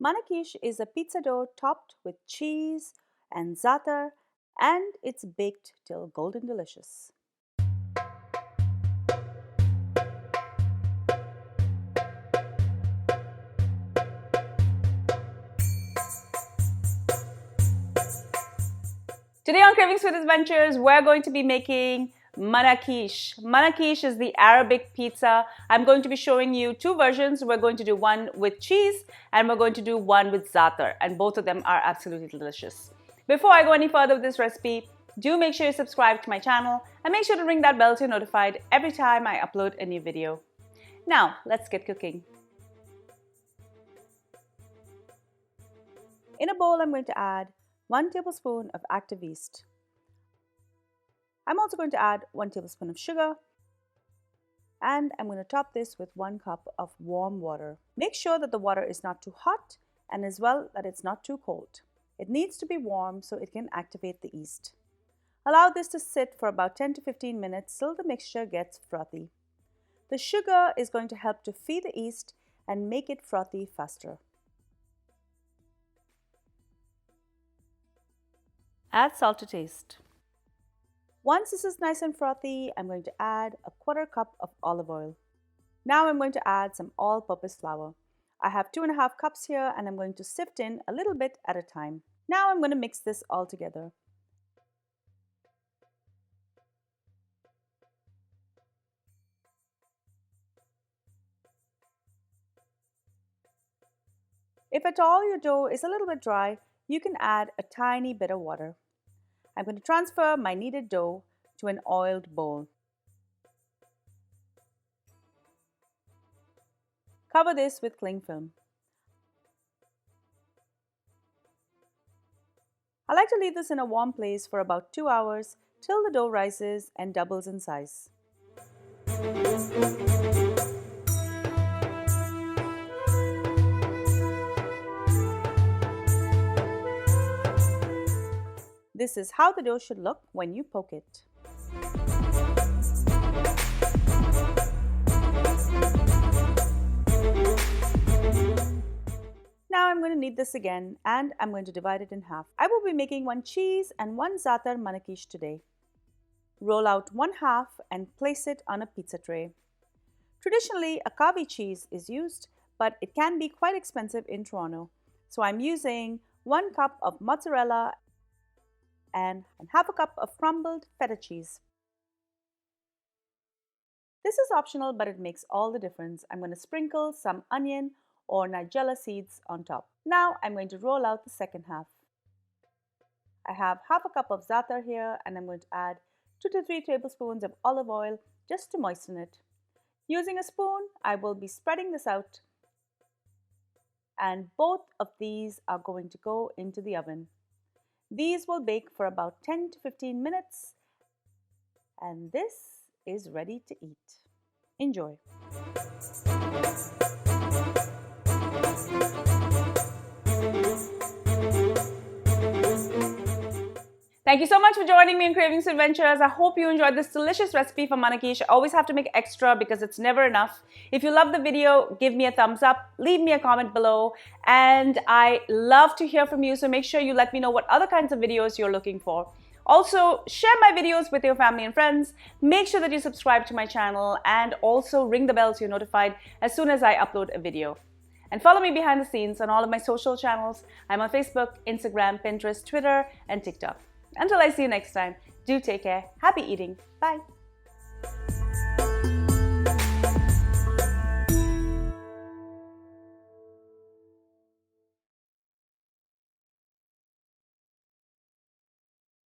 Manakeesh is a pizza dough topped with cheese and zaatar, and it's baked till golden delicious. Today on Cravings with Adventures, we're going to be making Manakeesh. Manakeesh is the Arabic pizza. I'm going to be showing you two versions. We're going to do one with cheese and we're going to do one with zaatar, and both of them are absolutely delicious. Before I go any further with this recipe, do make sure you subscribe to my channel and make sure to ring that bell so you're notified every time I upload a new video. Now, let's get cooking. In a bowl, I'm going to add 1 tablespoon of active yeast. I'm also going to add 1 tablespoon of sugar, and I'm going to top this with 1 cup of warm water. Make sure that the water is not too hot and as well that it's not too cold. It needs to be warm so it can activate the yeast. Allow this to sit for about 10 to 15 minutes till the mixture gets frothy. The sugar is going to help to feed the yeast and make it frothy faster. Add salt to taste. Once this is nice and frothy, I'm going to add a 1/4 cup of olive oil. Now I'm going to add some all-purpose flour. I have 2½ cups here and I'm going to sift in a little bit at a time. Now I'm going to mix this all together. If at all your dough is a little bit dry, you can add a tiny bit of water. I'm going to transfer my kneaded dough to an oiled bowl. Cover this with cling film. I like to leave this in a warm place for about 2 hours till the dough rises and doubles in size. This is how the dough should look when you poke it. Now I'm going to knead this again and I'm going to divide it in half. I will be making 1 cheese and 1 zaatar Manakeesh today. Roll out 1/2 and place it on a pizza tray. Traditionally, a Kavi cheese is used, but it can be quite expensive in Toronto. So I'm using 1 cup of mozzarella and 1/2 cup of crumbled Feta cheese. This is optional, but it makes all the difference. I'm going to sprinkle some onion or Nigella seeds on top. Now I'm going to roll out the second half. I have 1/2 cup of zaatar here and I'm going to add 2 to 3 tablespoons of olive oil just to moisten it. Using a spoon, I will be spreading this out, and both of these are going to go into the oven. These will bake for about 10 to 15 minutes, and this is ready to eat. Enjoy. Thank you so much for joining me in Cravings Adventures. I hope you enjoyed this delicious recipe for Manakeesh. I always have to make extra because it's never enough. If you love the video, give me a thumbs up, leave me a comment below, and I love to hear from you, so make sure you let me know what other kinds of videos you're looking for. Also, share my videos with your family and friends. Make sure that you subscribe to my channel and also ring the bell so you're notified as soon as I upload a video. And follow me behind the scenes on all of my social channels. I'm on Facebook, Instagram, Pinterest, Twitter, and TikTok. Until I see you next time, do take care. Happy eating. Bye.